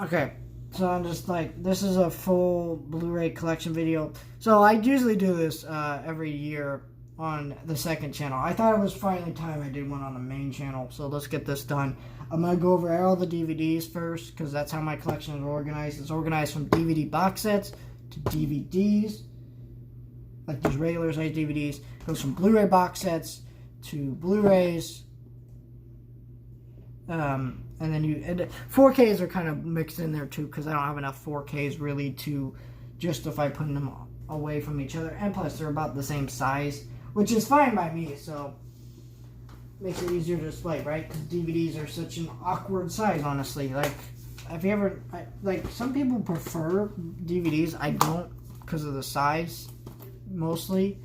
Okay, so I'm just like, this is a full Blu-ray collection video. So I usually do this every year on the second channel. I thought it was finally time I did one on the main channel, so let's get this done. I'm going to go over all the DVDs first, because that's how my collection is organized. It's organized from DVD box sets to DVDs, like these regular size DVDs. It goes from Blu-ray box sets to Blu-rays. And then 4Ks are kind of mixed in there too, because I don't have enough 4Ks really to justify putting them away from each other. And plus, they're about the same size, which is fine by me, so makes it easier to display, right? Because DVDs are such an awkward size, honestly. Like, have you ever, like, some people prefer DVDs. I don't, because of the size, mostly.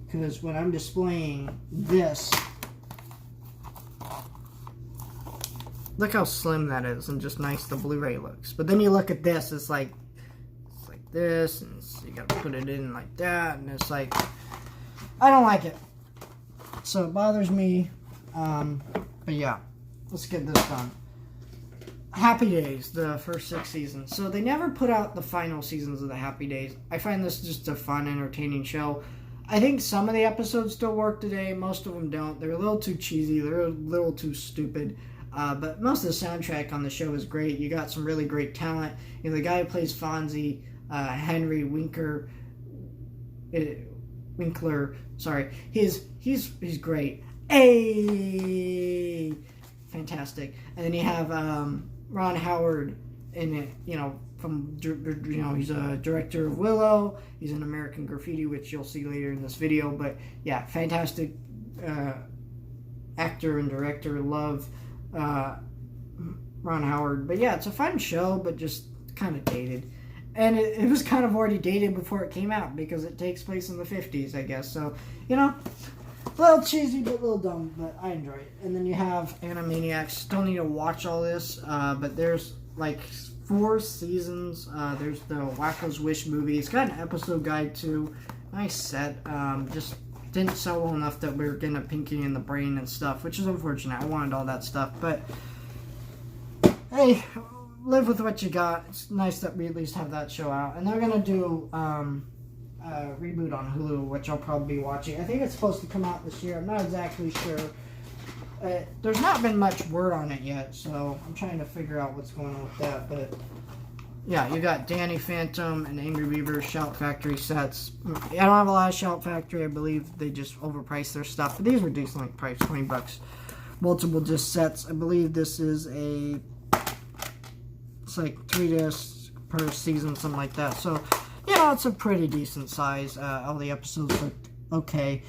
Because when I'm displaying this, look how slim that is, and just nice the Blu-ray looks. But then you look at this, it's like this, and you gotta put it in like that, and it's like, I don't like it. So it bothers me. But yeah, let's get this done. Happy Days, the first 6 seasons. So they never put out the final seasons of the Happy Days. I find this just a fun, entertaining show. I think some of the episodes still work today. Most of them don't. They're a little too cheesy. They're a little too stupid. But most of the soundtrack on the show is great. You got some really great talent. You know, the guy who plays Fonzie, Henry Winkler. Sorry, he's great. Hey, fantastic. And then you have Ron Howard in it. You know, he's a director of Willow. He's in American Graffiti, which you'll see later in this video. But yeah, fantastic actor and director. Love Ron Howard. But yeah, it's a fun show, but just kind of dated. And it was kind of already dated before it came out, because it takes place in the 50s, I guess. So, you know, a little cheesy, but a little dumb, but I enjoy it. And then you have Animaniacs. Don't need to watch all this, but there's like 4 seasons. There's the Wacko's Wish movie. It's got an episode guide too. Nice set. Just didn't sell well enough that we were getting a Pinky in the Brain and stuff, which is unfortunate. I wanted all that stuff, but hey, live with what you got. It's nice that we at least have that show out. And they're gonna do a reboot on Hulu, which I'll probably be watching. I think it's supposed to come out this year. I'm not exactly sure. There's not been much word on it yet, so I'm trying to figure out what's going on with that. But yeah, you got Danny Phantom and Angry Beaver Shout Factory sets. I don't have a lot of Shout Factory. I believe they just overpriced their stuff, but these were decently priced, $20. Multiple disc sets. I believe this is it's like 3 discs per season, something like that. So, you know, it's a pretty decent size. All the episodes look okay.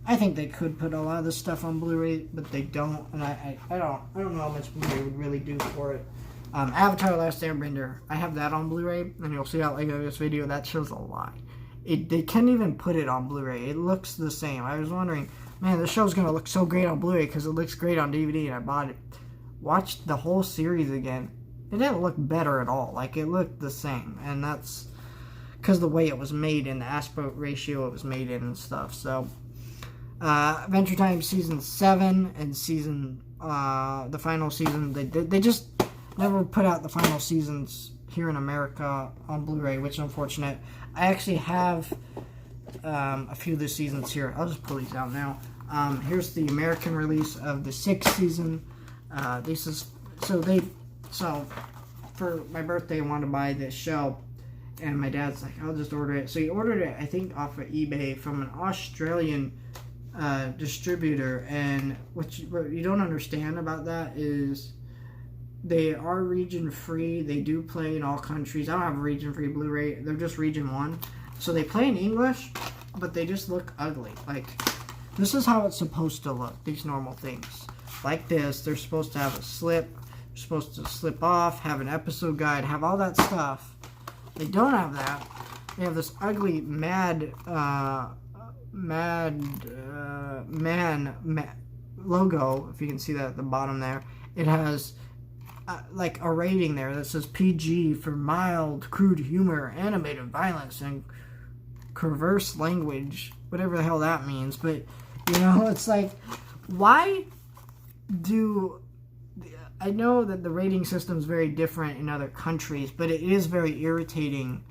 I think they could put a lot of this stuff on Blu-ray, but they don't, and I don't know how much Blu-ray would really do for it. Avatar: Last Airbender, I have that on Blu-ray, and you'll see out later in this video that shows a lie. They can't even put it on Blu-ray. It looks the same. I was wondering, man, this show's gonna look so great on Blu-ray because it looks great on DVD, and I bought it. Watched the whole series again. It didn't look better at all. Like, it looked the same, and that's because the way it was made and the aspect ratio it was made in and stuff. So, Adventure Time season 7 and the final season, they just never put out the final seasons here in America on Blu-ray, which is unfortunate. I actually have a few of the seasons here. I'll just pull these out now. Here's the American release of the 6th season. So for my birthday, I wanted to buy this show, and my dad's like, I'll just order it. So he ordered it, I think, off of eBay from an Australian distributor. And what you don't understand about that is they are region free. They do play in all countries. I don't have a region free Blu-ray. They're just region 1. So they play in English, but they just look ugly. Like, this is how it's supposed to look, these normal things. Like this, they're supposed to have a slip. They're supposed to slip off, have an episode guide, have all that stuff. They don't have that. They have this ugly man logo, if you can see that at the bottom there. It has like a rating there that says PG for mild, crude humor, animated violence, and perverse language, whatever the hell that means. But, you know, it's like, why do I know that the rating system is very different in other countries, but it is very irritating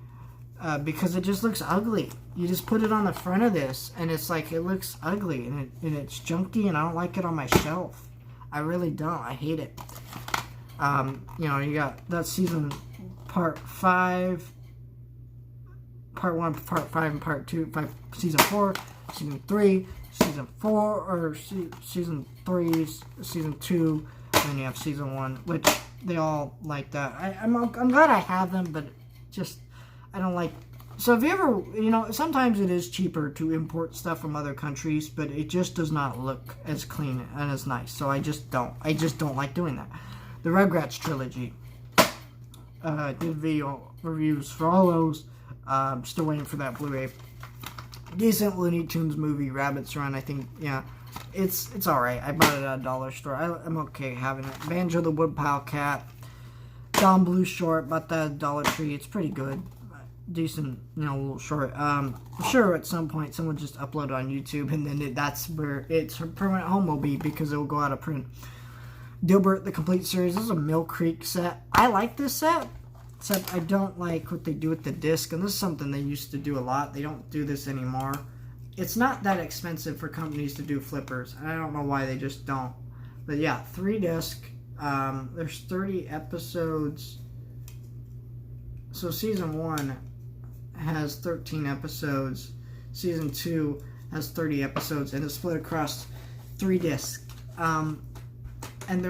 because it just looks ugly. You just put it on the front of this, and it's like it looks ugly, and it's junky, and I don't like it on my shelf. I really don't. I hate it. You got that season part 5, part 1, part 5, and part 2, season 4, season 3, season 4, or season 3, season 2, and then you have season 1, which they all like that. I'm glad I have them, but just, I don't like. So if you ever, sometimes it is cheaper to import stuff from other countries, but it just does not look as clean and as nice. So I just don't like doing that. The Rugrats trilogy. Did video reviews for all those. Still waiting for that Blu-ray. Decent Looney Tunes movie, Rabbit's Run. I think, yeah, it's all right. I bought it at a dollar store. I'm okay having it. Banjo the Woodpile Cat. Don Blue short, bought that at Dollar Tree. It's pretty good. Decent, little short. I'm sure at some point someone just upload it on YouTube, and then that's where its permanent home will be, because it will go out of print. Dilbert, the complete series. This is a Mill Creek set. I like this set, except I don't like what they do with the disc, and this is something they used to do a lot. They don't do this anymore. It's not that expensive for companies to do flippers, and I don't know why they just don't. But yeah, 3 disc. There's 30 episodes. So season 1 has 13 episodes. Season 2 has 30 episodes, and it's split across 3 discs. And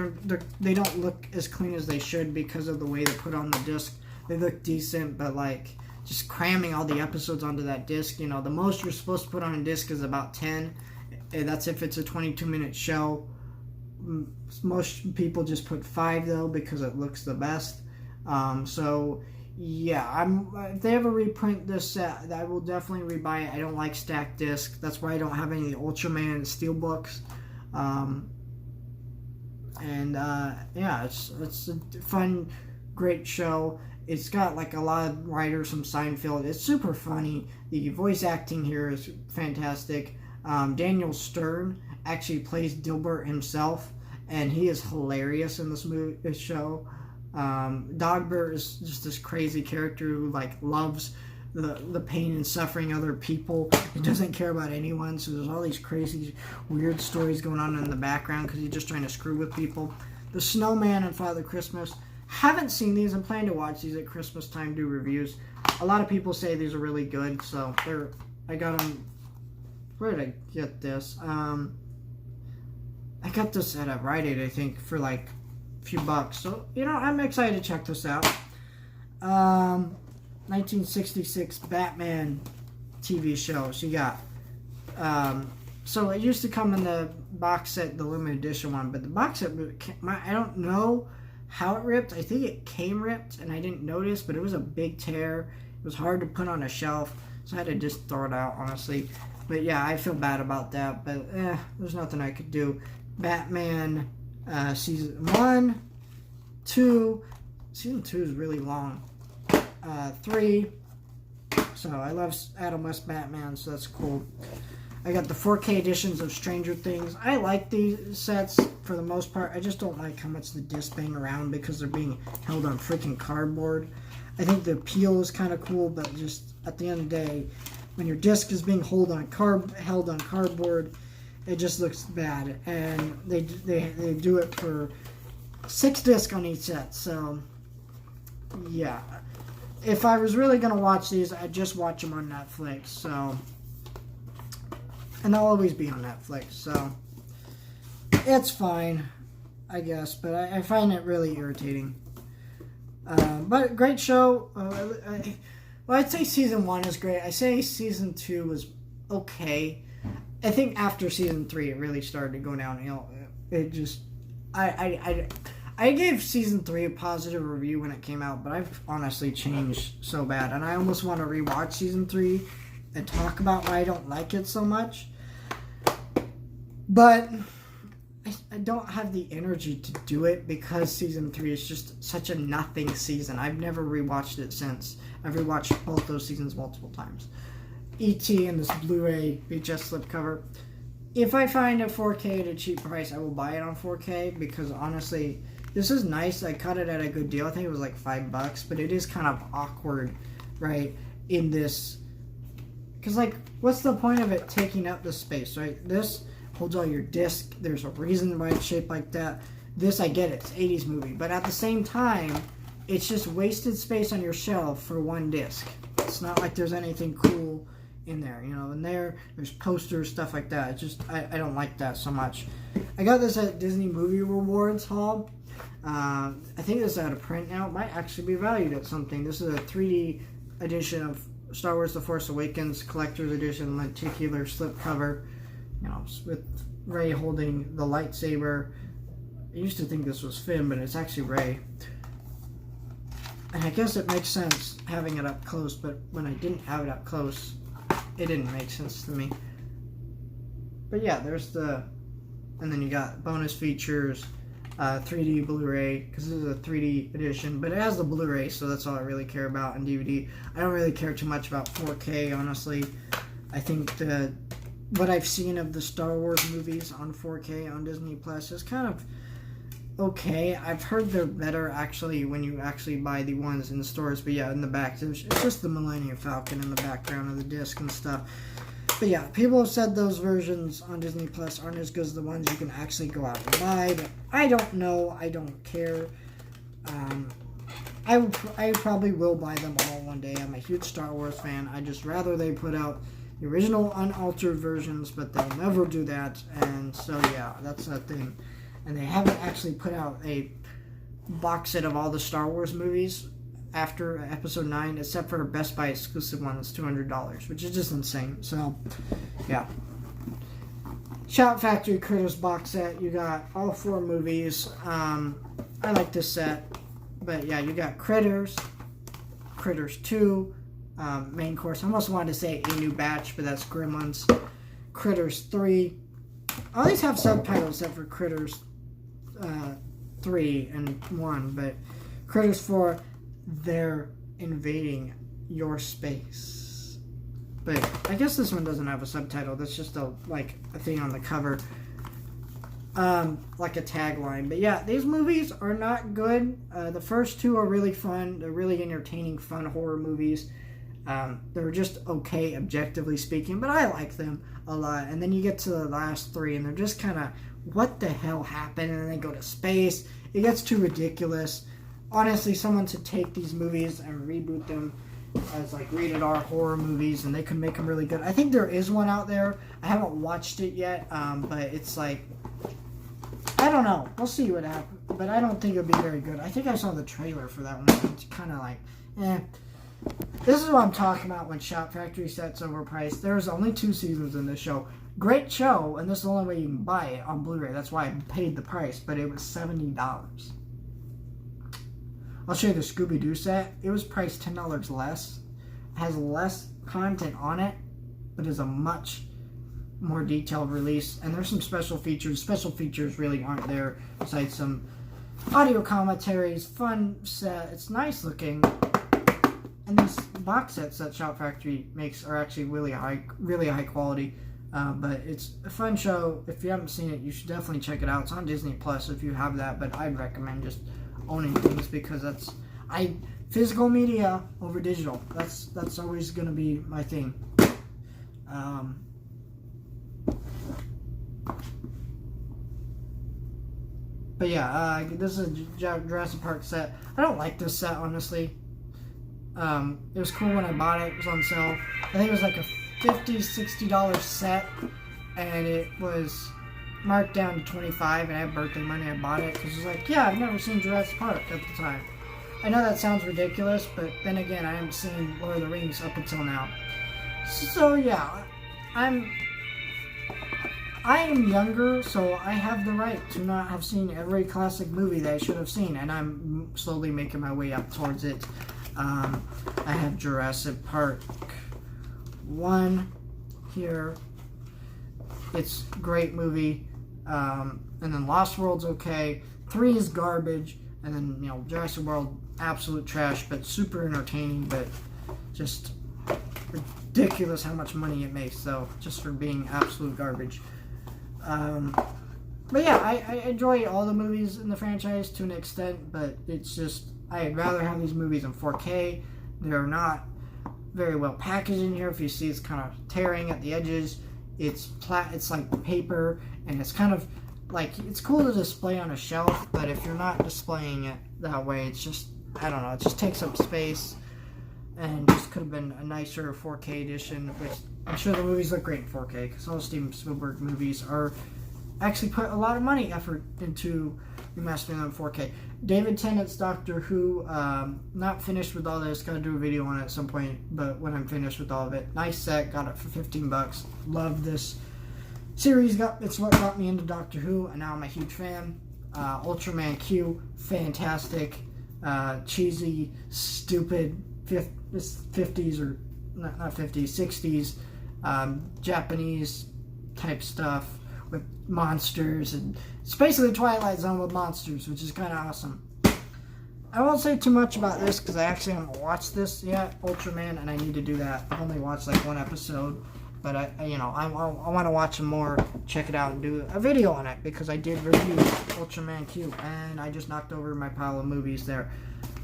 they don't look as clean as they should because of the way they put on the disc. They look decent, but like just cramming all the episodes onto that disc. The most you're supposed to put on a disc is about 10. That's if it's a 22-minute show. Most people just put 5 though, because it looks the best. So yeah, if they ever reprint this set, I will definitely rebuy it. I don't like stacked discs. That's why I don't have any Ultraman Steelbooks. Yeah, it's a fun, great show. It's got like a lot of writers from Seinfeld. It's super funny. The voice acting here is fantastic. Daniel Stern actually plays Dilbert himself, and he is hilarious in this show. Dogbert is just this crazy character who like loves the pain and suffering of other people. He doesn't care about anyone, so there's all these crazy, weird stories going on in the background because he's just trying to screw with people. The Snowman and Father Christmas. Haven't seen these. I'm planning to watch these at Christmas time, do reviews. A lot of people say these are really good, so I got them. Where did I get this? I got this at a Rite Aid, I think, for like a few bucks. So, I'm excited to check this out. 1966 Batman TV show. So you got, so it used to come in the box set, the limited edition one, but the box set, I don't know how it ripped. I think it came ripped, and I didn't notice, but it was a big tear. It was hard to put on a shelf, so I had to just throw it out, honestly. But yeah, I feel bad about that, but there's nothing I could do. Batman season 1, 2, season 2 is really long. 3. So I love Adam West Batman, so that's cool. I got the 4K editions of Stranger Things. I like these sets for the most part. I just don't like how much the discs bang around because they're being held on freaking cardboard. I think the appeal is kind of cool, but just at the end of the day, when your disc is being held on cardboard, it just looks bad. And they do it for 6 discs on each set. So yeah, if I was really gonna watch these, I'd just watch them on Netflix. So, and they'll always be on Netflix. So it's fine, I guess. But I find it really irritating. But great show. Well, I'd say season 1 is great. I say season 2 was okay. I think after season 3, it really started to go downhill. It just, I gave season 3 a positive review when it came out, but I've honestly changed so bad, and I almost want to rewatch season 3 and talk about why I don't like it so much. But I don't have the energy to do it because season 3 is just such a nothing season. I've never rewatched it since. I've rewatched both those seasons multiple times. E.T. and this Blu-ray VHS slipcover. If I find a 4K at a cheap price, I will buy it on 4K because honestly, This is nice. I caught it at a good deal. I think it was like $5, but it is kind of awkward, right? In this, because like, what's the point of it taking up the space, right? This holds all your disc. There's a reason why it's shaped like that. This, I get it. It's 80s movie, but at the same time, it's just wasted space on your shelf for one disc. It's not like there's anything cool in there, you know. And there's posters, stuff like that. It's just, I don't like that so much. I got this at Disney Movie Rewards Hall. I think this is out of print now. It might actually be valued at something. This is a 3D edition of Star Wars The Force Awakens, collector's edition, lenticular slipcover, you know, with Rey holding the lightsaber. I used to think this was Finn, but it's actually Rey. And I guess it makes sense having it up close, but when I didn't have it up close, it didn't make sense to me. But yeah, there's the, and then you got bonus features, 3D Blu-ray, because this is a 3D edition, but it has the Blu-ray, so that's all I really care about, and DVD. I don't really care too much about 4K, honestly. I think what I've seen of the Star Wars movies on 4K on Disney Plus is kind of okay. I've heard they're better, actually, when you actually buy the ones in the stores, but yeah, in the back, it's just the Millennium Falcon in the background of the disc and stuff. But yeah, people have said those versions on Disney Plus aren't as good as the ones you can actually go out and buy, but I don't know. I don't care. I probably will buy them all one day. I'm a huge Star Wars fan. I just rather they put out the original unaltered versions, but they'll never do that, and so yeah, that's that thing. And they haven't actually put out a box set of all the Star Wars movies after Episode 9, except for a Best Buy exclusive one that's $200, which is just insane. So, yeah. Shout Factory Critters box set. You got all 4 movies. I like this set. But, yeah, you got Critters, Critters 2, main course. I almost wanted to say A New Batch, but that's Gremlins. Critters 3. All these have subtitles except for Critters 3 and 1, but Critters 4, they're invading your space. But I guess this one doesn't have a subtitle. That's just a thing on the cover, like a tagline. But yeah, these movies are not good. The first 2 are really fun. They're really entertaining, fun horror movies. They're just okay, objectively speaking, but I like them a lot. And then you get to the last 3, and they're just kind of, what the hell happened? And then they go to space. It gets too ridiculous. Honestly, someone should take these movies and reboot them as like rated R horror movies, and they could make them really good. I think there is one out there. I haven't watched it yet, but it's like, I don't know. We'll see what happens, but I don't think it'll be very good. I think I saw the trailer for that one. It's kind of like, eh. This is what I'm talking about when Shout Factory sets overpriced. There's only 2 seasons in this show. Great show, and this is the only way you can buy it on Blu-ray. That's why I paid the price, but it was $70. I'll show you the Scooby-Doo set. It was priced $10 less. It has less content on it, but is a much more detailed release. And there's some special features. Special features really aren't there, besides some audio commentaries, fun set. It's nice looking. And these box sets that Shout Factory makes are actually really high quality. But it's a fun show. If you haven't seen it, you should definitely check it out. It's on Disney Plus if you have that, but I'd recommend just owning things, because physical media over digital. That's always going to be my thing. But yeah, this is a Jurassic Park set. I don't like this set, honestly. It was cool when I bought it. It was on sale. I think it was like a $50, $60 set, and it was marked down to $25, and I had birthday money. I bought it because it was like, yeah, I've never seen Jurassic Park at the time. I know that sounds ridiculous, but then again, I haven't seen Lord of the Rings up until now. So yeah, I am younger, so I have the right to not have seen every classic movie that I should have seen, and I'm slowly making my way up towards it. I have Jurassic Park 1 here. It's a great movie. And then Lost World's okay. 3 is garbage. And then, you know, Jurassic World, absolute trash, but super entertaining, but just ridiculous how much money it makes, though, just for being absolute garbage. But yeah, I enjoy all the movies in the franchise to an extent, but it's just, I'd rather have these movies in 4K. They're not very well packaged in here. If you see, it's kind of tearing at the edges. It's like paper, and it's kind of like, it's cool to display on a shelf, but if you're not displaying it that way, it's just, I don't know, it just takes up space, and just could have been a nicer 4K edition, which I'm sure the movies look great in 4K, because all Steven Spielberg movies are actually put a lot of effort into remastering them in 4K. David Tennant's Doctor Who, not finished with all this, gotta do a video on it at some point, but when I'm finished with all of it, nice set, got it for $15, love this series, it's what got me into Doctor Who, and now I'm a huge fan. Ultraman Q, fantastic, cheesy, stupid, 50s, or not 50s, 60s, Japanese type stuff, with monsters, and it's basically Twilight Zone with monsters, which is kind of awesome. I won't say too much about this because I actually haven't watched this yet, Ultraman, and I need to do that. I've only watched like one episode, but I want to watch some more, check it out, and do a video on it, because I did review Ultraman Q, and I just knocked over my pile of movies there.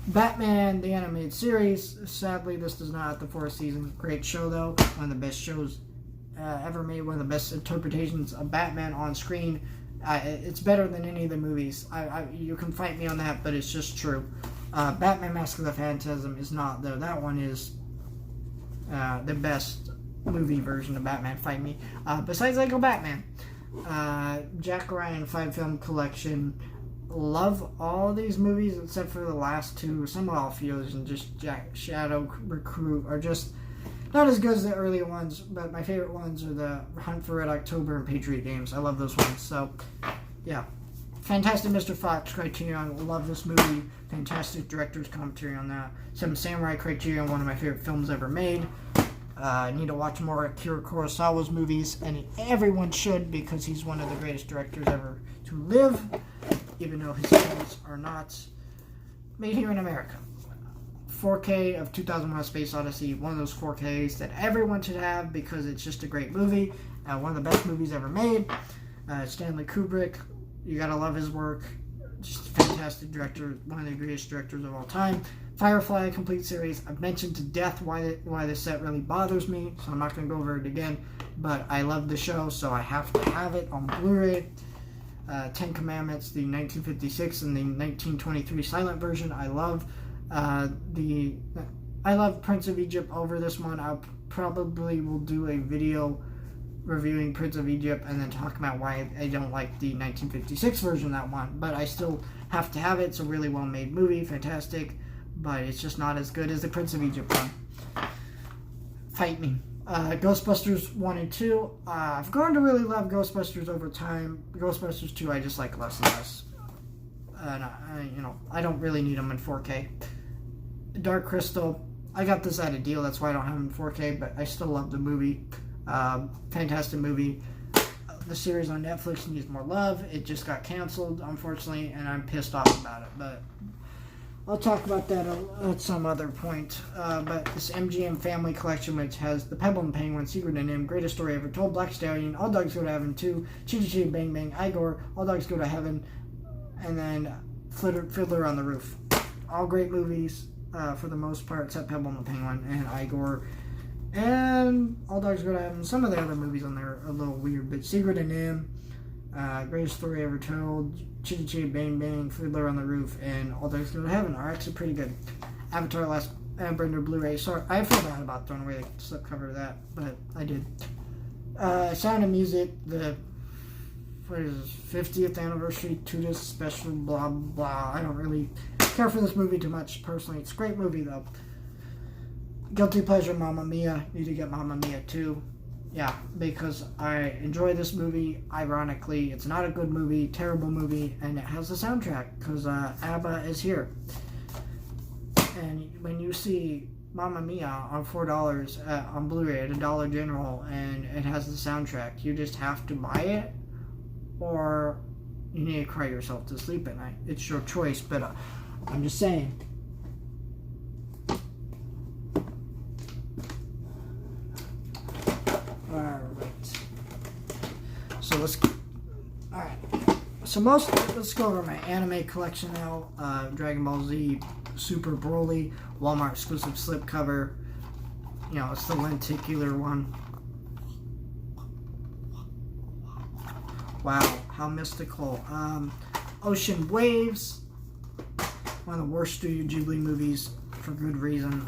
Batman, the animated series, sadly this does not have the 4th season. Great show though, one of the best shows ever made, one of the best interpretations of Batman on screen. It's better than any of the movies. You can fight me on that, but it's just true. Batman Mask of the Phantasm is not, though. That one is the best movie version of Batman. Fight me. Besides Lego Batman. Jack Ryan 5-film collection. Love all these movies except for the last 2. Some of all Fios and just Shadow Recruit are just not as good as the earlier ones, but my favorite ones are the Hunt for Red October and Patriot Games. I love those ones. So, yeah. Fantastic Mr. Fox, Criterion. Love this movie. Fantastic director's commentary on that. Seven Samurai, Criterion, one of my favorite films ever made. I need to watch more Akira Kurosawa's movies, and everyone should, because he's one of the greatest directors ever to live, even though his films are not made here in America. 4K of 2001: Space Odyssey, one of those 4Ks that everyone should have because it's just a great movie, one of the best movies ever made. Stanley Kubrick, you gotta love his work, just a fantastic director, one of the greatest directors of all time. Firefly, complete series. I've mentioned to death why this set really bothers me, so I'm not gonna go over it again, but I love the show, so I have to have it on Blu-ray. 10 Commandments, the 1956 and the 1923 silent version, I love. I love Prince of Egypt over this one. I probably will do a video reviewing Prince of Egypt and then talk about why I don't like the 1956 version of that one. But I still have to have it. It's a really well made movie, fantastic, but it's just not as good as the Prince of Egypt one. Fight me. Ghostbusters 1 and 2. I've grown to really love Ghostbusters over time. Ghostbusters 2 I just like less and less. And I don't really need them in 4K. Dark Crystal, I got this at a deal, that's why I don't have them in 4K, but I still love the movie. Fantastic movie. The series on Netflix needs more love. It just got canceled, unfortunately, and I'm pissed off about it, but I'll talk about that at some other point. But this MGM Family Collection, which has The Pebble and Penguin, Secret and Nim, Greatest Story Ever Told, Black Stallion, All Dogs Go to Heaven 2, Chitty Chitty Bang Bang, Igor, All Dogs Go to Heaven, and then Fiddler on the Roof. All great movies, for the most part, except Pebble and the Penguin and Igor. And All Dogs Go to Heaven. Some of the other movies on there are a little weird, but Secret and Nim, Greatest Story Ever Told, Chitty Chitty Bang Bang, Fiddler on the Roof, and All Dogs Go to Heaven are actually pretty good. Avatar Last Airbender Blu-ray. Sorry, I feel bad about throwing away the slipcover of that, but I did. Sound of Music, the 50th anniversary Tudis special, blah blah. I don't really care for this movie too much personally. It's a great movie though. Guilty Pleasure, Mamma Mia. Need to get Mamma Mia too. Yeah, because I enjoy this movie. Ironically, it's not a good movie, terrible movie, and it has a soundtrack because ABBA is here. And when you see Mamma Mia on $4 on Blu-ray at Dollar General and it has the soundtrack, you just have to buy it, or you need to cry yourself to sleep at night. It's your choice, but I'm just saying. Alright. So let's... Alright. let's go over my anime collection now. Dragon Ball Z Super Broly, Walmart exclusive slipcover. You know, it's the lenticular one. Wow, how mystical. Ocean Waves, one of the worst Studio Ghibli movies for good reason.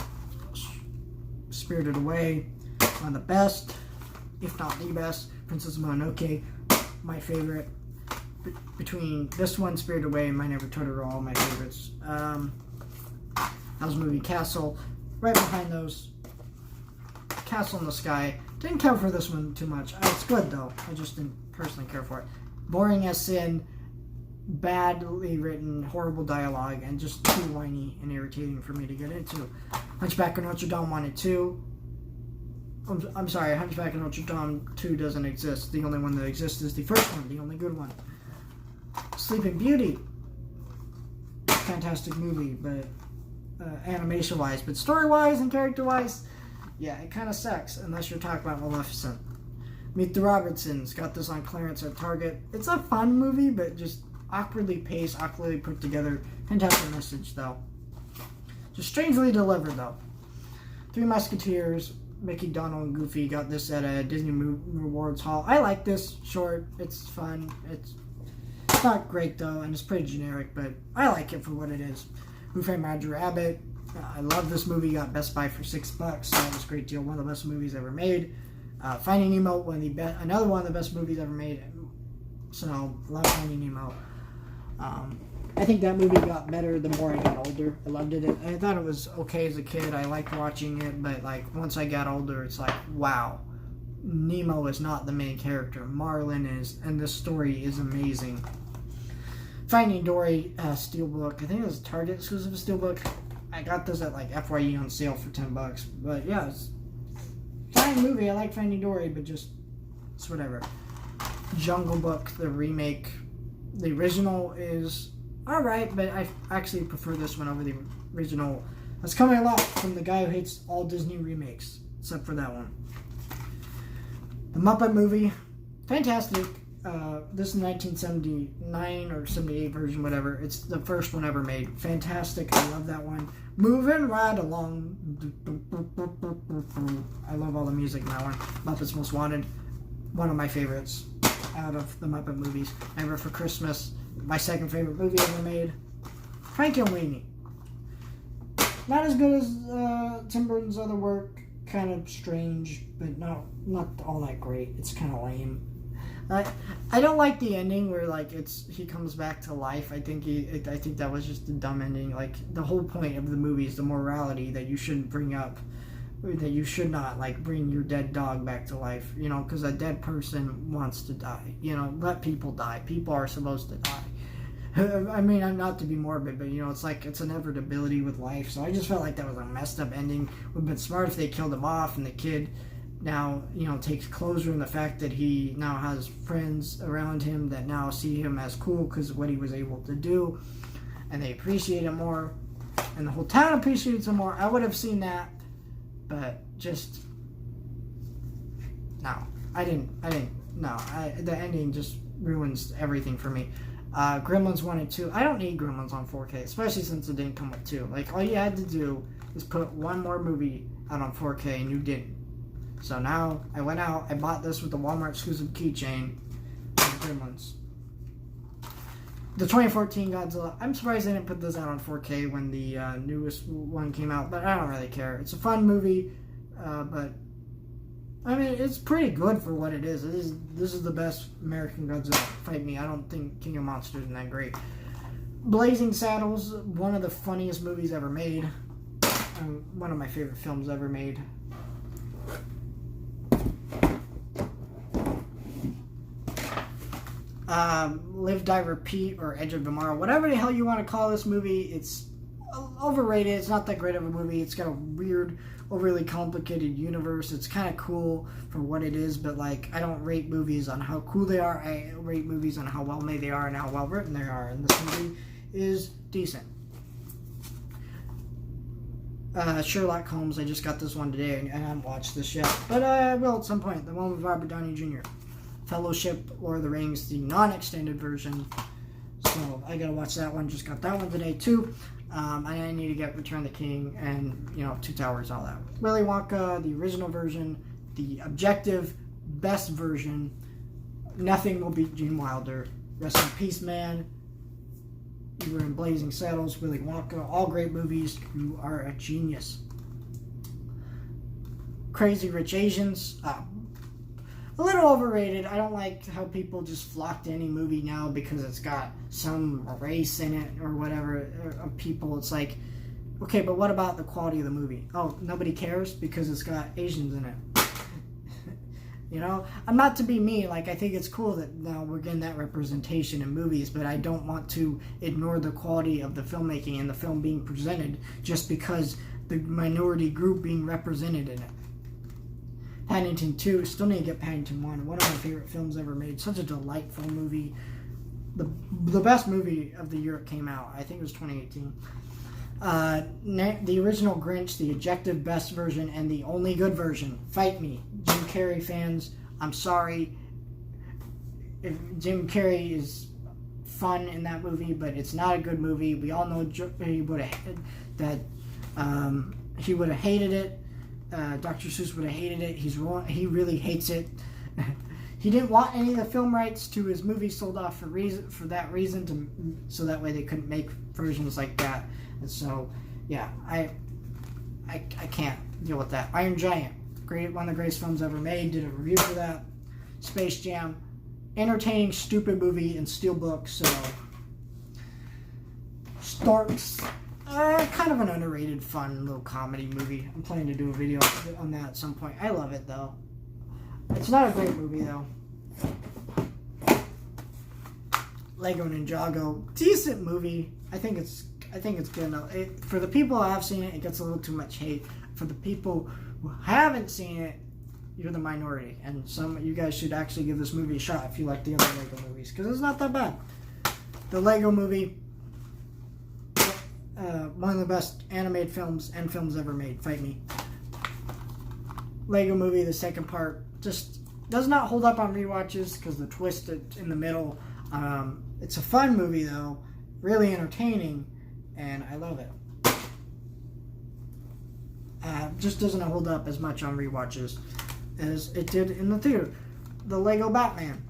Spirited Away, one of the best, if not the best. Princess Mononoke, my favorite. Between this one, Spirited Away, and My Neighbor Totoro, all my favorites. House movie Castle, right behind those. Castle in the Sky. Didn't care for this one too much. It's good though. I just didn't personally care for it. Boring as sin, badly written, horrible dialogue, and just too whiny and irritating for me to get into. Hunchback of Notre Dame 1 and 2. I'm sorry, Hunchback of Notre Dame 2 doesn't exist. The only one that exists is the first one, the only good one. Sleeping Beauty. Fantastic movie, but animation-wise, but story-wise and character-wise, yeah, it kind of sucks, unless you're talking about Maleficent. Meet the Robertsons. Got this on clearance at Target. It's a fun movie, but just awkwardly paced, awkwardly put together. Fantastic message, though. Just strangely delivered, though. Three Musketeers, Mickey, Donald, and Goofy. Got this at a Disney Rewards Hall. I like this short. It's fun. It's not great, though, and it's pretty generic, but I like it for what it is. Who Framed Roger Rabbit. I love this movie. Got Best Buy for $6, so that was a great deal. One of the best movies ever made. Finding Nemo, another one of the best movies ever made. So, love Finding Nemo. I think that movie got better the more I got older. I loved it. I thought it was okay as a kid. I liked watching it, but like once I got older, it's like, wow, Nemo is not the main character. Marlin is, and this story is amazing. Finding Dory, Steelbook. I think it was Target exclusive Steelbook. I got this at like FYE on sale for $10. But yeah, it's a fine movie. I like Finding Dory, but just it's whatever. Jungle Book, the remake. The original is alright, but I actually prefer this one over the original. That's coming a lot from the guy who hates all Disney remakes, except for that one. The Muppet Movie, fantastic. This is the 1979 or 78 version, whatever. It's the first one ever made. Fantastic. I love that one. Moving right along. I love all the music in that one. Muppets Most Wanted, one of my favorites out of the Muppet movies. Nightmare for Christmas, my second favorite movie ever made. Frank and Weenie. Not as good as Tim Burton's other work. Kind of strange, but not all that great. It's kind of lame. I don't like the ending where like he comes back to life. I think that was just a dumb ending. Like the whole point of the movie is the morality that you shouldn't bring up, that you should not like bring your dead dog back to life. You know, because a dead person wants to die. You know, let people die. People are supposed to die. I mean, I'm not to be morbid, but you know, it's like it's inevitability with life. So I just felt like that was a messed up ending. It would have been smart if they killed him off and the kid now, you know, takes closure in the fact that he now has friends around him that now see him as cool because of what he was able to do, and they appreciate him more, and the whole town appreciates him more. I would have seen that, but just no, I didn't. No, the ending just ruins everything for me. Gremlins 1 and 2. I don't need Gremlins on 4K, especially since it didn't come with 2. Like, all you had to do is put one more movie out on 4K, and you didn't. So now, I went out, I bought this with the Walmart exclusive keychain of Gremlins. The 2014 Godzilla. I'm surprised they didn't put this out on 4K when the newest one came out, but I don't really care. It's a fun movie, but I mean, it's pretty good for what it is. This is the best American Godzilla. Fight me. I don't think King of Monsters is that great. Blazing Saddles, one of the funniest movies ever made. One of my favorite films ever made. Live, Die, Repeat, or Edge of Tomorrow. Whatever the hell you want to call this movie, it's overrated. It's not that great of a movie. It's got a weird, overly complicated universe. It's kind of cool for what it is, but like, I don't rate movies on how cool they are. I rate movies on how well made they are and how well written they are. And this movie is decent. Sherlock Holmes. I just got this one today and I haven't watched this yet, but I will at some point. The one with Robert Downey Jr. Fellowship, Lord of the Rings, the non-extended version. So I gotta watch that one. Just got that one today too. And I need to get Return of the King and, Two Towers, all that. Willy Wonka, the original version, the objective best version. Nothing will beat Gene Wilder. Rest in peace, man. You were in Blazing Saddles, Willy Wonka, all great movies. You are a genius. Crazy Rich Asians, a little overrated. I don't like how people just flock to any movie now because it's got some race in it or whatever of people. It's like, okay, but what about the quality of the movie? Oh, nobody cares because it's got Asians in it. I'm not to be mean. Like, I think it's cool that now we're getting that representation in movies, but I don't want to ignore the quality of the filmmaking and the film being presented just because the minority group being represented in it. Paddington 2, still need to get Paddington 1. One of my favorite films ever made. Such a delightful movie. The best movie of the year it came out. I think it was 2018. The original Grinch, the objective best version, and the only good version. Fight me. Jim Carrey fans, I'm sorry. If Jim Carrey is fun in that movie, but it's not a good movie. We all know he would have hated it. Dr. Seuss would have hated it. He really hates it. He didn't want any of the film rights to his movie sold off for that reason, so that way they couldn't make versions like that. And so, yeah, I can't deal with that. Iron Giant, one of the greatest films ever made. Did a review for that. Space Jam, entertaining, stupid movie in steelbook. So, Storks, kind of an underrated, fun little comedy movie. I'm planning to do a video on that at some point. I love it though. It's not a great movie though. Lego Ninjago, decent movie. I think it's good. For the people who have seen it, it gets a little too much hate. For the people who haven't seen it, you're the minority. And you guys should actually give this movie a shot if you like the other Lego movies, because it's not that bad. The Lego Movie, one of the best animated films and films ever made. Fight me. Lego Movie, the second part, just does not hold up on rewatches because the twist in the middle. It's a fun movie though, really entertaining, and I love it. Just doesn't hold up as much on rewatches as it did in the theater. The Lego Batman,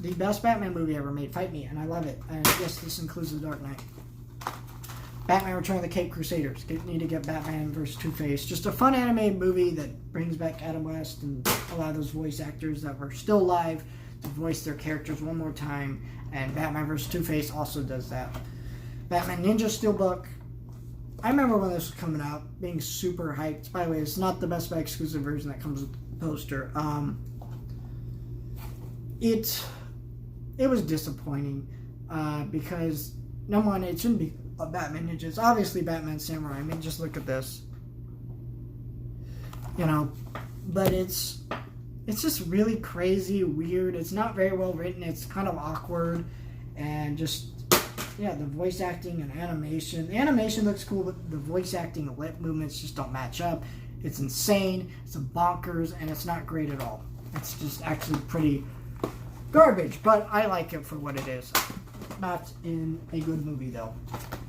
the best Batman movie ever made. Fight me, and I love it. And yes, this includes The Dark Knight. Batman Return of the Caped Crusaders. Need to get Batman vs. Two-Face. Just a fun animated movie that brings back Adam West and a lot of those voice actors that were still alive to voice their characters one more time. And Batman vs. Two-Face also does that. Batman Ninja Steelbook. I remember when this was coming out, being super hyped. By the way, it's not the Best Buy exclusive version that comes with the poster. It was disappointing because, number one, it shouldn't be a Batman Ninja. It's obviously Batman Samurai. I mean, just look at this. But it's just really crazy, weird. It's not very well written. It's kind of awkward, and just, yeah, the voice acting and animation. The animation looks cool, but the voice acting and lip movements just don't match up. It's insane. It's bonkers, and it's not great at all. It's just actually pretty garbage, but I like it for what it is. Not in a good movie, though.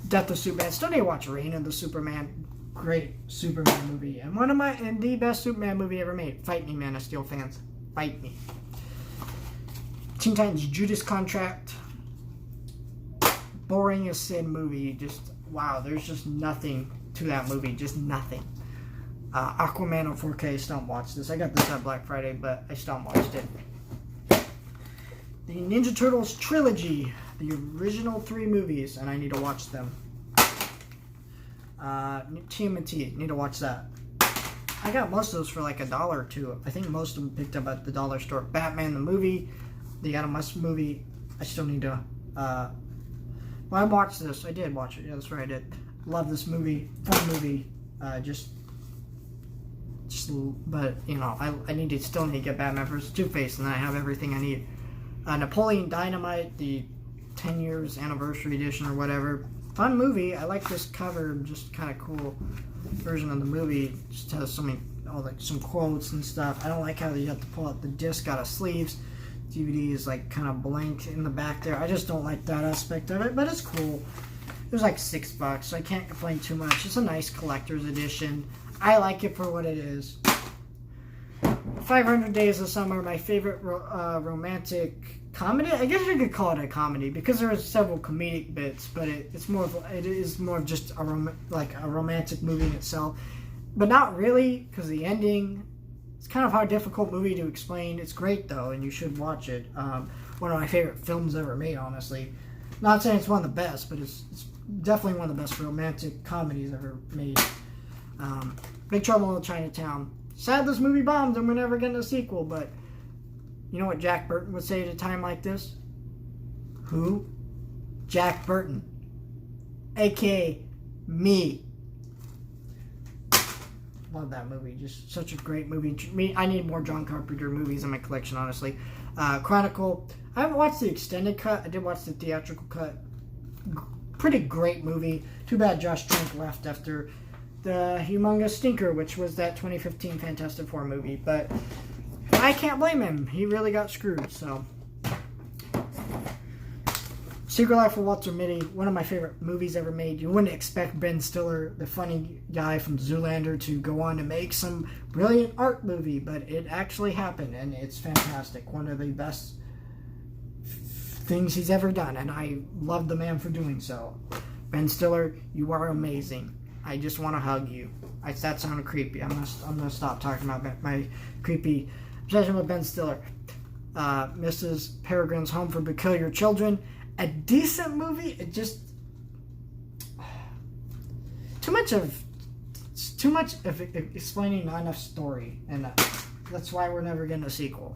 Death of Superman. Still need to watch Reign of the Superman. Great Superman movie. And the best Superman movie ever made. Fight me, Man of Steel fans. Fight me. Teen Titans Judas Contract. Boring as sin movie. Just, wow, there's just nothing to that movie. Just nothing. Aquaman on 4K. Still haven't watched this. I got this on Black Friday, but I still haven't watched it. The Ninja Turtles trilogy, the original 3 movies, and I need to watch them. TMNT, need to watch that. I got most of those for like $1 or $2. I think most of them picked up at the dollar store. Batman the movie, the Adam West movie. I still need to. Well, I watched this. I did watch it. Yeah, that's right. I did. Love this movie. Fun movie. But I still need to get Batman vs. Two-Face, and then I have everything I need. Napoleon Dynamite, the 10 years anniversary edition or whatever. Fun movie. I like this cover. Just kind of cool version of the movie. Just has some quotes and stuff. I don't like how you have to pull out the disc out of sleeves. DVD is like kind of blank in the back there. I just don't like that aspect of it, but it's cool. It was like $6, so I can't complain too much. It's a nice collector's edition. I like it for what it is. 500 Days of Summer, my favorite romantic comedy. I guess you could call it a comedy because there are several comedic bits, but it is more of just a romantic movie in itself. But not really, because the ending, it's kind of a difficult movie to explain. It's great though, and you should watch it. One of my favorite films ever made, honestly. Not saying it's one of the best, but it's definitely one of the best romantic comedies ever made. Big Trouble in Little Chinatown. Sad this movie bombed and we're never getting a sequel, but you know what Jack Burton would say at a time like this? Who? Jack Burton. A.K.A. me. Love that movie. Just such a great movie. I need more John Carpenter movies in my collection, honestly. Chronicle. I haven't watched the extended cut. I did watch the theatrical cut. Pretty great movie. Too bad Josh Trank left after the humongous stinker, which was that 2015 Fantastic Four movie. But I can't blame him. He really got screwed, so. Secret Life of Walter Mitty, one of my favorite movies ever made. You wouldn't expect Ben Stiller, the funny guy from Zoolander, to go on to make some brilliant art movie, but it actually happened, and it's fantastic. One of the best things he's ever done, and I love the man for doing so. Ben Stiller, you are amazing. I just want to hug you. That sounded creepy. I'm gonna stop talking about my creepy obsession with Ben Stiller. Mrs. Peregrine's Home for Peculiar Children. A decent movie. It just too much of explaining, not enough story, and that's why we're never getting a sequel.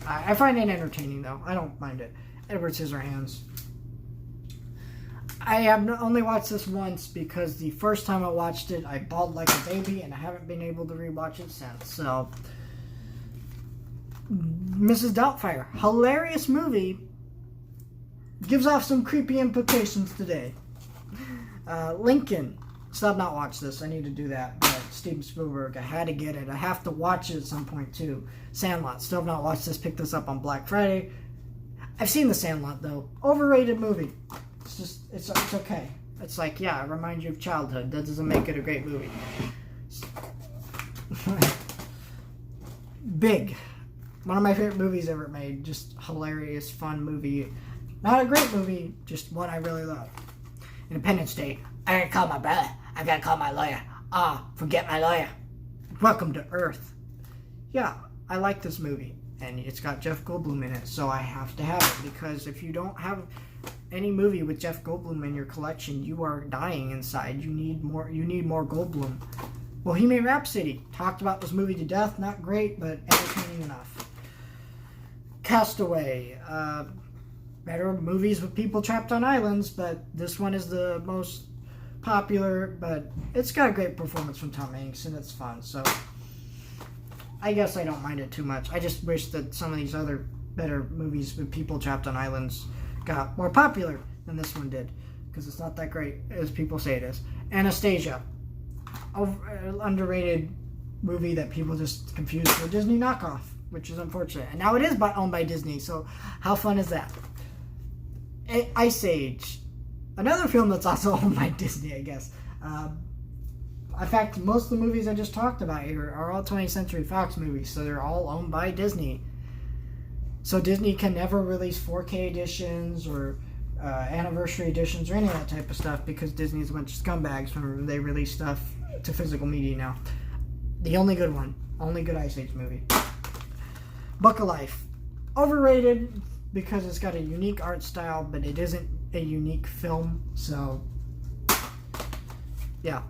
I find it entertaining though. I don't mind it. Edward Scissorhands. I have only watched this once because the first time I watched it, I bawled like a baby, and I haven't been able to rewatch it since. So, Mrs. Doubtfire, hilarious movie. Gives off some creepy implications today. Lincoln. Still have not watched this. I need to do that. But Steven Spielberg. I had to get it. I have to watch it at some point too. Sandlot. Still have not watched this. Picked this up on Black Friday. I've seen The Sandlot though. Overrated movie. It's just, it's okay. It's like, yeah, it reminds you of childhood. That doesn't make it a great movie. Big. One of my favorite movies ever made. Just hilarious, fun movie. Not a great movie, just one I really love. Independence Day. I gotta call my brother. I gotta call my lawyer. Forget my lawyer. Welcome to Earth. Yeah, I like this movie. And it's got Jeff Goldblum in it, so I have to have it. Because if you don't have any movie with Jeff Goldblum in your collection, you are dying inside. You need more Goldblum. Bohemian Rhapsody. Talked about this movie to death. Not great, but entertaining enough. Castaway. Better movies with people trapped on islands, but this one is the most popular, but it's got a great performance from Tom Hanks, and it's fun, so I guess I don't mind it too much. I just wish that some of these other better movies with people trapped on islands got more popular than this one did, because it's not that great as people say it is. Anastasia. Underrated movie that people just confuse for a Disney knockoff, which is unfortunate. And now it is owned by Disney, so how fun is that? Ice Age, another film that's also owned by Disney, I guess. In fact, most of the movies I just talked about here are all 20th Century Fox movies, so they're all owned by Disney. So Disney can never release 4K editions or anniversary editions or any of that type of stuff because Disney's a bunch of scumbags when they release stuff to physical media now. The only good one, only good Ice Age movie. Book of Life, overrated because it's got a unique art style, but it isn't a unique film, so yeah.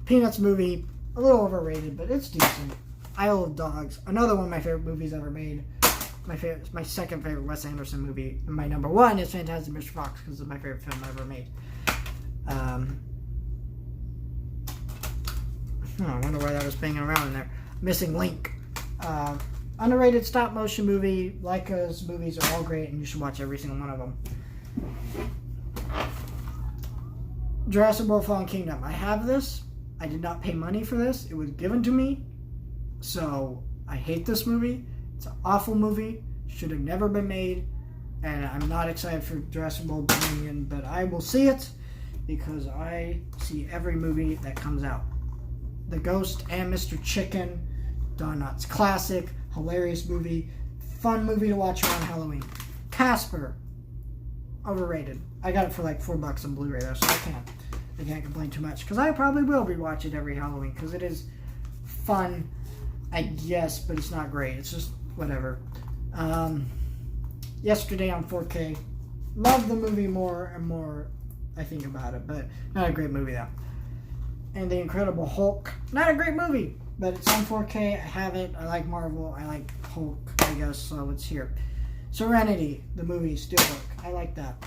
Peanuts movie, a little overrated, but it's decent. Isle of Dogs, another one of my favorite movies ever made. My second favorite Wes Anderson movie, and my number one is Fantastic Mr. Fox because it's my favorite film ever made. I wonder why that was banging around in there. Missing Link. Underrated stop motion movie. Leica's movies are all great, and you should watch every single one of them. Jurassic World Fallen Kingdom. I have this. I did not pay money for this. It was given to me. So, I hate this movie. It's an awful movie. should have never been made, and I'm not excited for Jurassic World Dominion, but I will see it because I see every movie that comes out. The Ghost and Mr. Chicken, Donuts, classic, hilarious movie, fun movie to watch around Halloween. Casper, overrated. I got it for like $4 on Blu-ray though, so I can't complain too much, because I probably will be watching it every Halloween, because it is fun, I guess, but it's not great. It's just whatever. Yesterday on 4K, love the movie more and more I think about it, but not a great movie though. And The Incredible Hulk, not a great movie, but it's on 4K. I have it. I like Marvel. I like Hulk, I guess, so it's here. Serenity, the movie, Steelbook. I like that.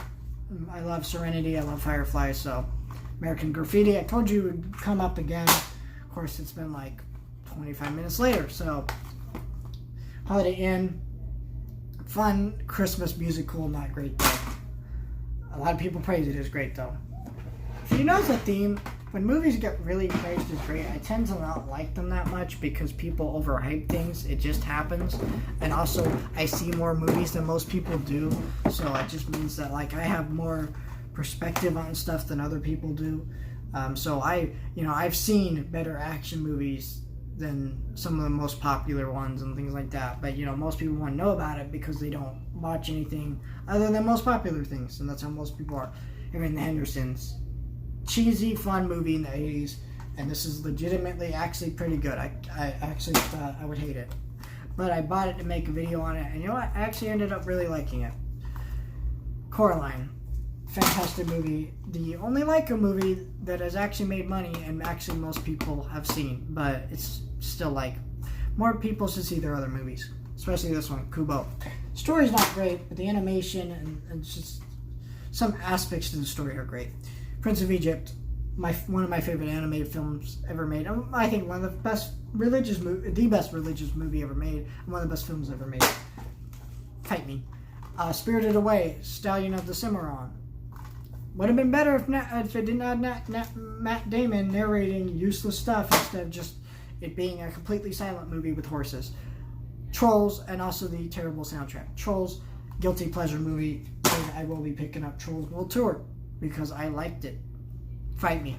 I love Serenity. I love Firefly, so American Graffiti. I told you it would come up again. Of course, it's been like 25 minutes later, so Holiday Inn, fun Christmas musical, not great though. A lot of people praise it as great though. If you notice the theme, when movies get really praised as great, I tend to not like them that much because people overhype things. It just happens. And also, I see more movies than most people do, so it just means that like I have more perspective on stuff than other people do. So I've seen better action movies than some of the most popular ones and things like that. But most people want to know about it because they don't watch anything other than most popular things, and that's how most people are. The Hendersons, cheesy, fun movie in the 80s, and this is legitimately actually pretty good. I actually thought I would hate it, but I bought it to make a video on it, and you know what? I actually ended up really liking it. Coraline, fantastic movie. The only Leica movie that has actually made money and actually most people have seen, but it's still like more people should see their other movies, especially this one, Kubo. Story's not great, but the animation and just some aspects to the story are great. Prince of Egypt, one of my favorite animated films ever made. I think one of the best religious movie ever made, and one of the best films ever made. Fight me. Spirited Away, Stallion of the Cimarron. Would have been better if it didn't have Matt Damon narrating useless stuff instead of just it being a completely silent movie with horses. Trolls, and also the terrible soundtrack. Trolls, guilty pleasure movie, and I will be picking up Trolls World Tour because I liked it. Fight me.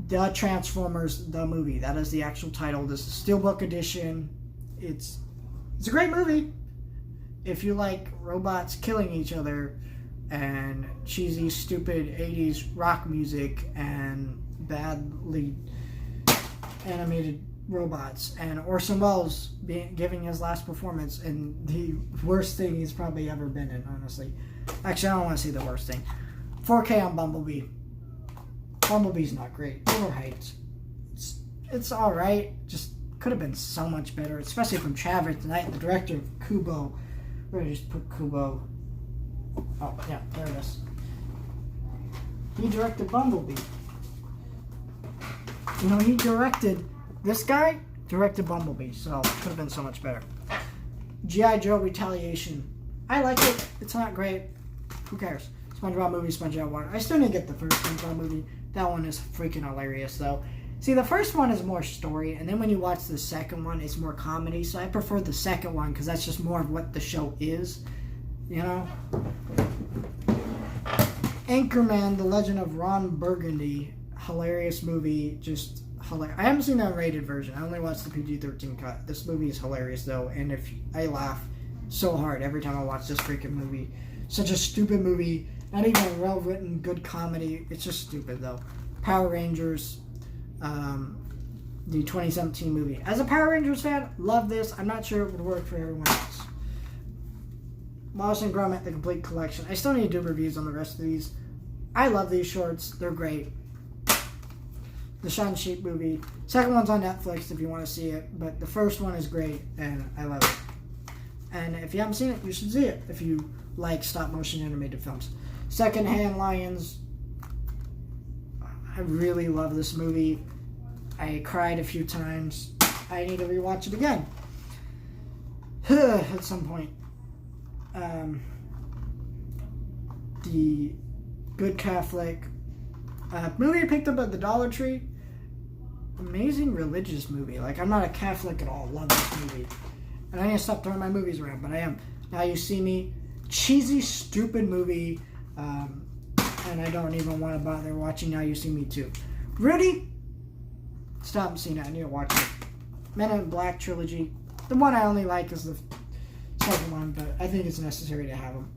The Transformers, the movie. That is the actual title. This is Steelbook edition. It's a great movie if you like robots killing each other and cheesy, stupid 80s rock music and badly animated robots, and Orson Welles giving his last performance in the worst thing he's probably ever been in, honestly. Actually, I don't want to say the worst thing. 4K on Bumblebee. Bumblebee's not great. Overhyped. It's alright. Just could have been so much better, especially from Travis Knight, the director of Kubo. We're going to just put Kubo. Oh, yeah, there it is. He directed Bumblebee. He directed... This guy directed Bumblebee, so it could have been so much better. G.I. Joe Retaliation. I like it. It's not great. Who cares? SpongeBob movie, SpongeBob water. I still need to get the first SpongeBob movie. That one is freaking hilarious, though. See, the first one is more story, and then when you watch the second one, it's more comedy. So I prefer the second one because that's just more of what the show is. Anchorman, The Legend of Ron Burgundy. Hilarious movie. Just hilarious. I haven't seen the unrated version. I only watched the PG-13 cut. This movie is hilarious, though, and if I laugh so hard every time I watch this freaking movie. Such a stupid movie. Not even a well-written, good comedy. It's just stupid, though. Power Rangers, the 2017 movie. As a Power Rangers fan, love this. I'm not sure it would work for everyone else. Wallace and Gromit, The Complete Collection. I still need to do reviews on the rest of these. I love these shorts. They're great. The Shaun Sheep movie. Second one's on Netflix if you want to see it, but the first one is great, and I love it. And if you haven't seen it, you should see it if you like stop-motion animated films. Secondhand Lions. I really love this movie. I cried a few times. I need to rewatch it again at some point. The Good Catholic movie I picked up at the Dollar Tree. Amazing religious movie. Like, I'm not a Catholic at all. Love this movie. And I need to stop throwing my movies around, but I am. Now You See Me. Cheesy, stupid movie. And I don't even want to bother watching Now You See Me 2. Rudy? Stop and see that. I need to watch it. Men in Black trilogy. The one I only like is the second one, but I think it's necessary to have them.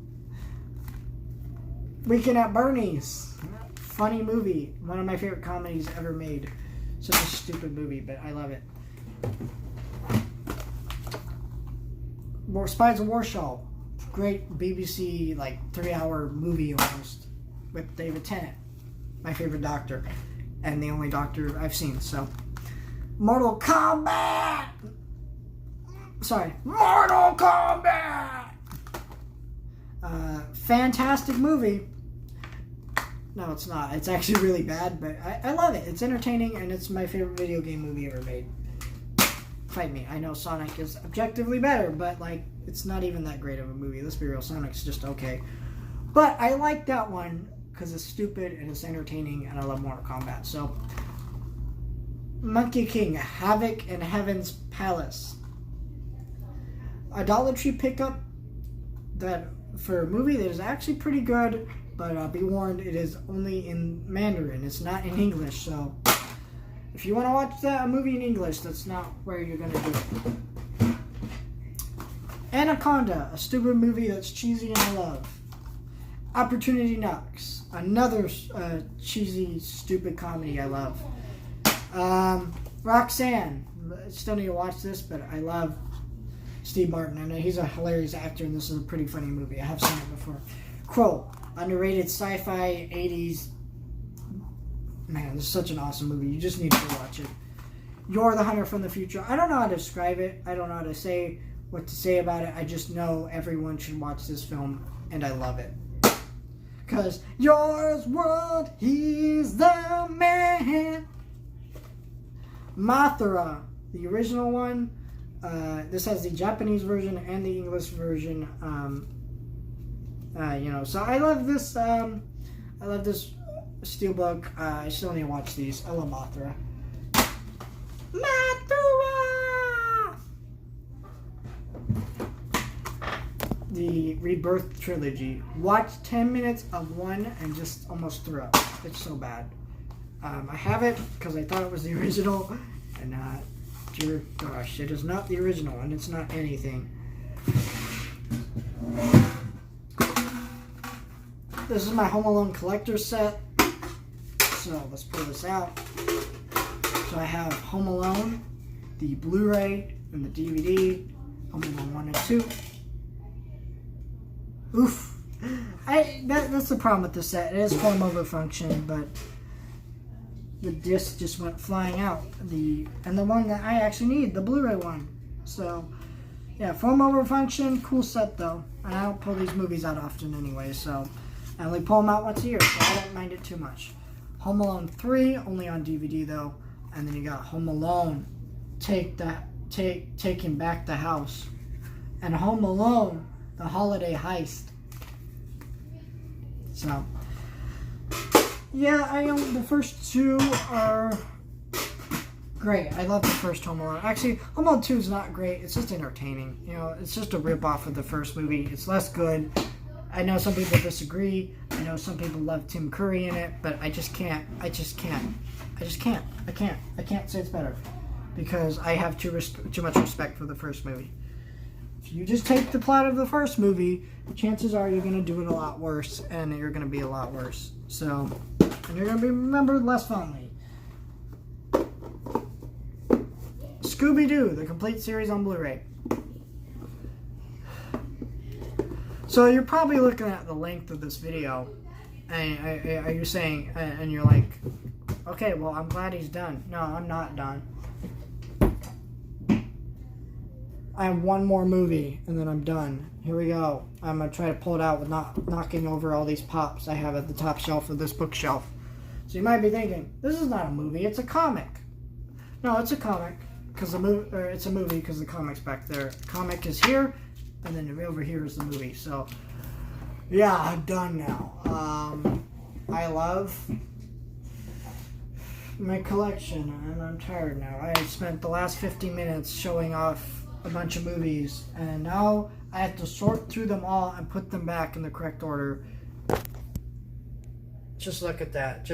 Weekend at Bernie's. Funny movie. One of my favorite comedies ever made. Such a stupid movie, but I love it. Spies of Warsaw. Great BBC, 3-hour movie almost. With David Tennant. My favorite doctor. And the only doctor I've seen, so. Mortal Kombat! Sorry. Mortal Kombat! Fantastic movie. No, it's not. It's actually really bad, but I love it. It's entertaining, and it's my favorite video game movie ever made. Fight me. I know Sonic is objectively better, but, it's not even that great of a movie. Let's be real. Sonic's just okay. But I like that one because it's stupid, and it's entertaining, and I love Mortal Kombat. So, Monkey King, Havoc in Heaven's Palace. Idolatry pickup that for a movie that is actually pretty good, but be warned, it is only in Mandarin. It's not in English, so if you want to watch a movie in English, that's not where you're going to do it. Anaconda, a stupid movie that's cheesy and I love. Opportunity Knocks, another cheesy, stupid comedy I love. Roxanne, I still need to watch this, but I love Steve Martin. I know he's a hilarious actor, and this is a pretty funny movie. I have seen it before. Crow, underrated sci-fi 80s. Man, this is such an awesome movie. You just need to watch it. You're the Hunter from the Future. I don't know how to describe it. I don't know how to say what to say about it. I just know everyone should watch this film, and I love it. Because yours world, he's the man. Mothra, the original one. This has the Japanese version and the English version. So I love this. I love this steelbook. I still need to watch these. I love Mothra. Mothra! The Rebirth trilogy. Watch 10 minutes of one and just almost threw up. It's so bad. I have it because I thought it was the original, and dear gosh, it is not the original, and it's not anything. This is my Home Alone collector set, so let's pull this out. So I have Home Alone, the Blu-ray, and the DVD, Home Alone 1 and 2. Oof. That's the problem with this set. It is form over function, but the disc just went flying out. And the one that I actually need, the Blu-ray one. So, yeah, form over function, cool set though. And I don't pull these movies out often anyway, so I only pull them out once a year, so I don't mind it too much. Home Alone 3, only on DVD though. And then you got Home Alone, Taking Back the House. And Home Alone, The Holiday Heist. So, yeah, the first two are great. I love the first Home Alone. Actually, Home Alone 2 is not great. It's just entertaining. It's just a rip-off of the first movie. It's less good. I know some people disagree. I know some people love Tim Curry in it, but I just can't. I can't say it's better because I have too much respect for the first movie. If you just take the plot of the first movie, chances are you're going to do it a lot worse, and you're going to be a lot worse. So, and you're going to be remembered less fondly. Scooby-Doo, the complete series on Blu-ray. So you're probably looking at the length of this video, and are you saying, and you're like, okay, well, I'm glad he's done. No, I'm not done. I have one more movie, and then I'm done. Here we go. I'm going to try to pull it out with not knocking over all these pops I have at the top shelf of this bookshelf. So you might be thinking, this is not a movie, it's a comic. No, it's a comic, because it's a movie because the comic's back there. Comic is here, and then over here is the movie. So, yeah, I'm done now. I love my collection, and I'm tired now. I spent the last 50 minutes showing off a bunch of movies, and now I have to sort through them all and put them back in the correct order. Just look at that.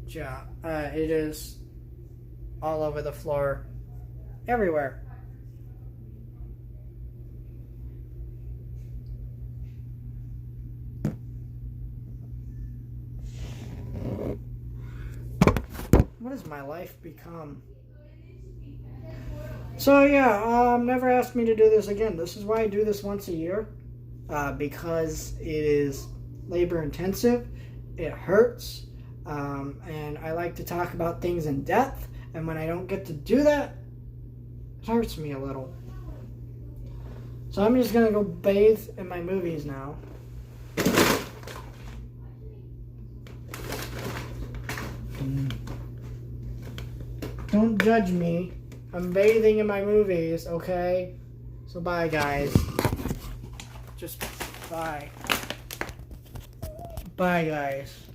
It is all over the floor, everywhere. What has my life become? So yeah, never asked me to do this again. This is why I do this once a year, because it is labor intensive, it hurts, and I like to talk about things in depth, and when I don't get to do that, it hurts me a little. So I'm just gonna go bathe in my movies now. Don't judge me. I'm bathing in my movies, okay? So bye, guys. Just bye. Bye, guys.